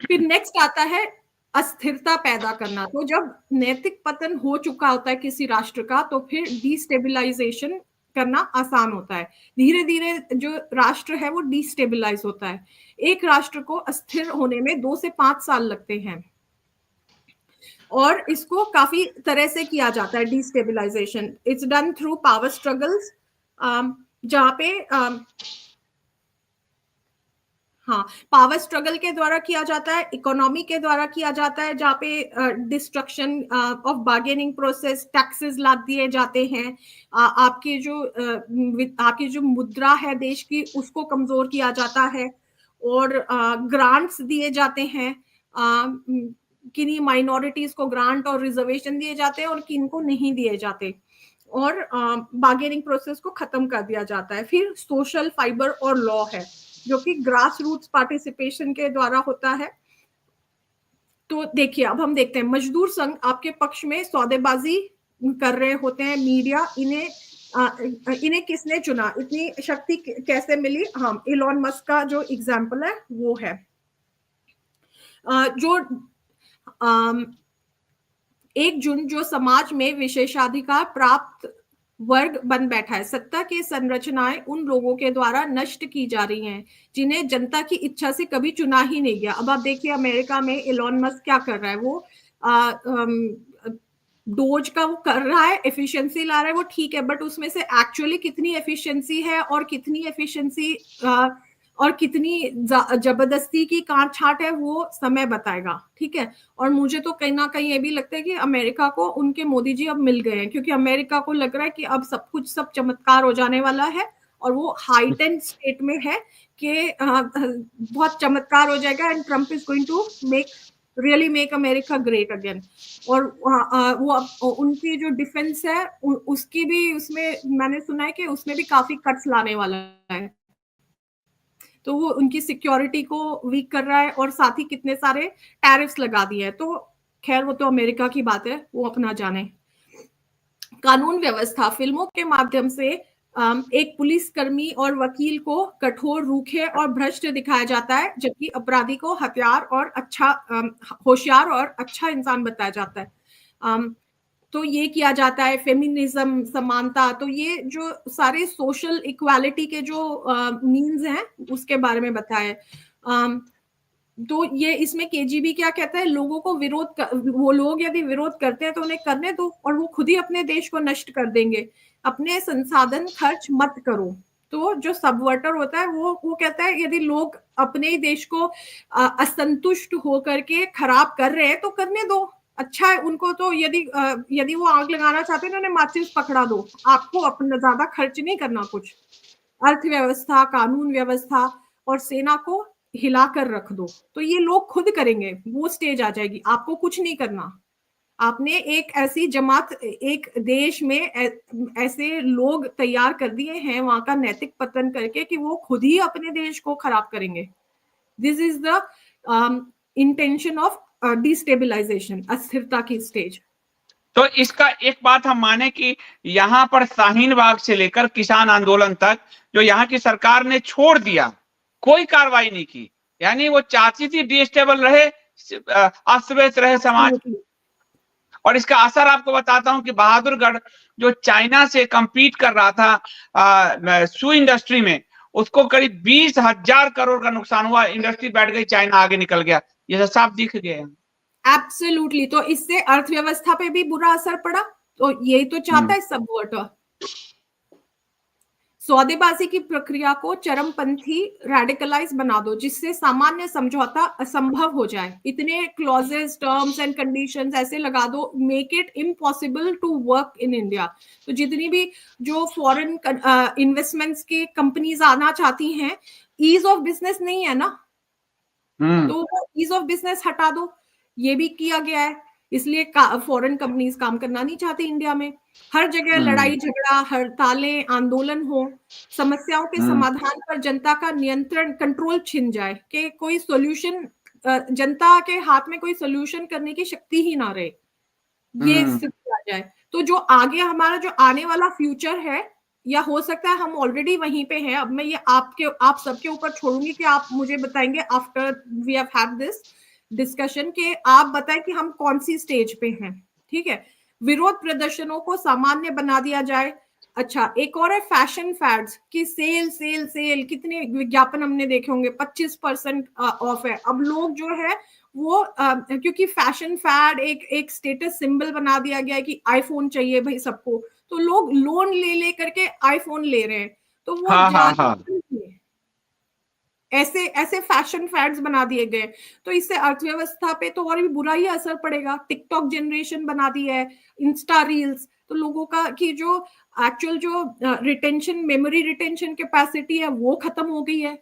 फिर नेक्स्ट आता है अस्थिरता पैदा करना। तो जब नैतिक पतन हो चुका होता है किसी राष्ट्र का, तो फिर डिस्टेबलाइजेशन करना आसान होता है। धीरे धीरे जो राष्ट्र है वो डिस्टेबलाइज होता है। एक राष्ट्र को अस्थिर होने में 2 से 5 साल लगते हैं, और इसको काफी तरह से किया जाता है destabilisation. It's done through power struggles, जहां पे हाँ, पावर स्ट्रगल के द्वारा किया जाता है, इकोनॉमी के द्वारा किया जाता है, जहाँ पे destruction of bargaining process, taxes ला दिए जाते हैं, आपकी जो मुद्रा है देश की उसको कमजोर किया जाता है, और ग्रांट्स दिए जाते हैं, किन्हीं माइनॉरिटीज को ग्रांट और रिजर्वेशन दिए जाते हैं और किन को नहीं दिए जाते, और बार्गेनिंग प्रोसेस को खत्म कर दिया जाता है। फिर सोशल फाइबर और लॉ है, जो कि ग्रास रूट्स पार्टिसिपेशन के द्वारा होता है। तो देखिए, अब हम देखते हैं मजदूर संघ आपके पक्ष में सौदेबाजी कर रहे होते हैं। मीडिया इन्हें किसने चुना, इतनी शक्ति कैसे मिली? हाँ, इलॉन मस्क का जो एग्जाम्पल है वो है। जो 1 जून जो समाज में विशेषाधिकार प्राप्त वर्ग बन बैठा है। सत्ता की संरचनाएं उन लोगों के द्वारा नष्ट की जा रही हैं जिन्हें जनता की इच्छा से कभी चुना ही नहीं गया। अब आप देखिए अमेरिका में इलॉन मस्क क्या कर रहा है, वो डोज का वो कर रहा है, एफिशिएंसी ला रहा है, वो ठीक है, बट उसमें से एक्चुअली कितनी एफिशिएंसी है और कितनी एफिशिएंसी और कितनी जबरदस्ती की काट छाट है वो समय बताएगा, ठीक है। और मुझे तो कहीं ना कहीं ये भी लगता है कि अमेरिका को उनके मोदी जी अब मिल गए हैं, क्योंकि अमेरिका को लग रहा है कि अब सब चमत्कार हो जाने वाला है, और वो हाइटेंड स्टेट में है कि बहुत चमत्कार हो जाएगा, and Trump is going to really make America great again. और वो उनकी जो डिफेंस है उसकी भी, उसमें मैंने सुना है कि उसमें भी काफी कट्स लाने वाला है। तो वो उनकी सिक्योरिटी को वीक कर रहा है, और साथ ही कितने सारे टैरिफ्स लगा दिए हैं। तो खैर वो तो अमेरिका की बात है, वो अपना जाने। कानून व्यवस्था, फिल्मों के माध्यम से एक पुलिसकर्मी और वकील को कठोर, रूखे और भ्रष्ट दिखाया जाता है, जबकि अपराधी को हथियार और होशियार और अच्छा इंसान बताया जाता है। तो ये किया जाता है। फेमिनिज्म, समानता, तो ये जो सारे सोशल इक्वालिटी के जो मीन्स हैं उसके बारे में बताया। तो ये इसमें केजीबी क्या कहता है, लोगों को वो लोग यदि विरोध करते हैं तो उन्हें करने दो, और वो खुद ही अपने देश को नष्ट कर देंगे। अपने संसाधन खर्च मत करो। तो जो सबवर्टर होता है वो कहता है यदि लोग अपने ही देश को असंतुष्ट होकर के खराब कर रहे हैं तो करने दो, अच्छा है उनको। तो यदि वो आग लगाना चाहते हैं तो उन्हें माचिस पकड़ा दो, आपको अपना ज्यादा खर्च नहीं करना कुछ। अर्थव्यवस्था, कानून व्यवस्था और सेना को हिलाकर रख दो, तो ये लोग खुद करेंगे, वो स्टेज आ जाएगी, आपको कुछ नहीं करना। आपने एक ऐसी जमात, एक देश में ऐसे लोग तैयार कर दिए हैं वहां का नैतिक पतन करके कि वो खुद ही अपने देश को खराब करेंगे। This is the intention of destabilisation, अस्थिरता की स्टेज। तो इसका एक बात हम माने कि यहाँ पर शाहीन बाग से लेकर किसान आंदोलन तक जो यहाँ की सरकार ने छोड़ दिया, कोई कार्रवाई नहीं की, यानी वो चाहती थी डिस्टेबल रहे, अस्त व्यस्त रहे समाज। और इसका असर आपको बताता हूं कि बहादुरगढ़ जो चाइना से compete कर रहा था शू इंडस्ट्री में, उसको करीब 20,000 करोड़ का नुकसान हुआ। इंडस्ट्री बैठ गई, चाइना आगे निकल गया, ये तो साफ दिख गया। एब्सोल्युटली। तो इससे अर्थव्यवस्था पे भी बुरा असर पड़ा, तो यही तो चाहता है सबवर्टर। सौदेबाजी की प्रक्रिया को चरमपंथी रेडिकलाइज बना दो, जिससे सामान्य समझौता असंभव हो जाए। इतने क्लॉजेस, टर्म्स एंड कंडीशंस ऐसे लगा दो, make it impossible to work in India. तो जितनी भी जो फॉरेन इन्वेस्टमेंट्स की कंपनीज आना चाहती हैं, ईज ऑफ बिजनेस नहीं है ना, तो ईज ऑफ बिजनेस हटा दो। ये भी किया गया है, इसलिए फॉरेन कंपनीज काम करना नहीं चाहती इंडिया में। हर जगह लड़ाई झगड़ा, हड़तालें, आंदोलन हो, समस्याओं के समाधान पर जनता का नियंत्रण, कंट्रोल छिन जाए, कि कोई सोल्यूशन, जनता के हाथ में कोई सोल्यूशन करने की शक्ति ही ना रहे, ये स्थिति आ जाए। तो जो आगे हमारा जो आने वाला फ्यूचर है, या हो सकता है हम ऑलरेडी वहीं पे हैं। अब मैं ये आप सबके ऊपर छोड़ूंगी कि आप मुझे बताएंगे after we have had this discussion के आप बताएं कि हम कौन सी स्टेज पे हैं, ठीक है। विरोध प्रदर्शनों को सामान्य बना दिया जाए। अच्छा, एक और है फैशन फैड्स की सेल सेल सेल, कितने विज्ञापन हमने देखे होंगे, 25% ऑफ है। अब लोग जो है वो क्योंकि फैशन फैड एक स्टेटस सिंबल बना दिया गया है कि आईफोन चाहिए भाई सबको, तो लोग लोन ले ले करके आईफोन ले रहे हैं, तो वो हाँ हाँ ज्यादा हाँ। ऐसे ऐसे फैशन फैड्स बना दिए गए, तो इससे अर्थव्यवस्था पे तो और भी बुरा ही असर पड़ेगा। टिकटॉक जनरेशन बना दी है, इंस्टा रील्स, तो लोगों का की जो एक्चुअल जो रिटेंशन, मेमोरी रिटेंशन कैपेसिटी है वो खत्म हो गई है।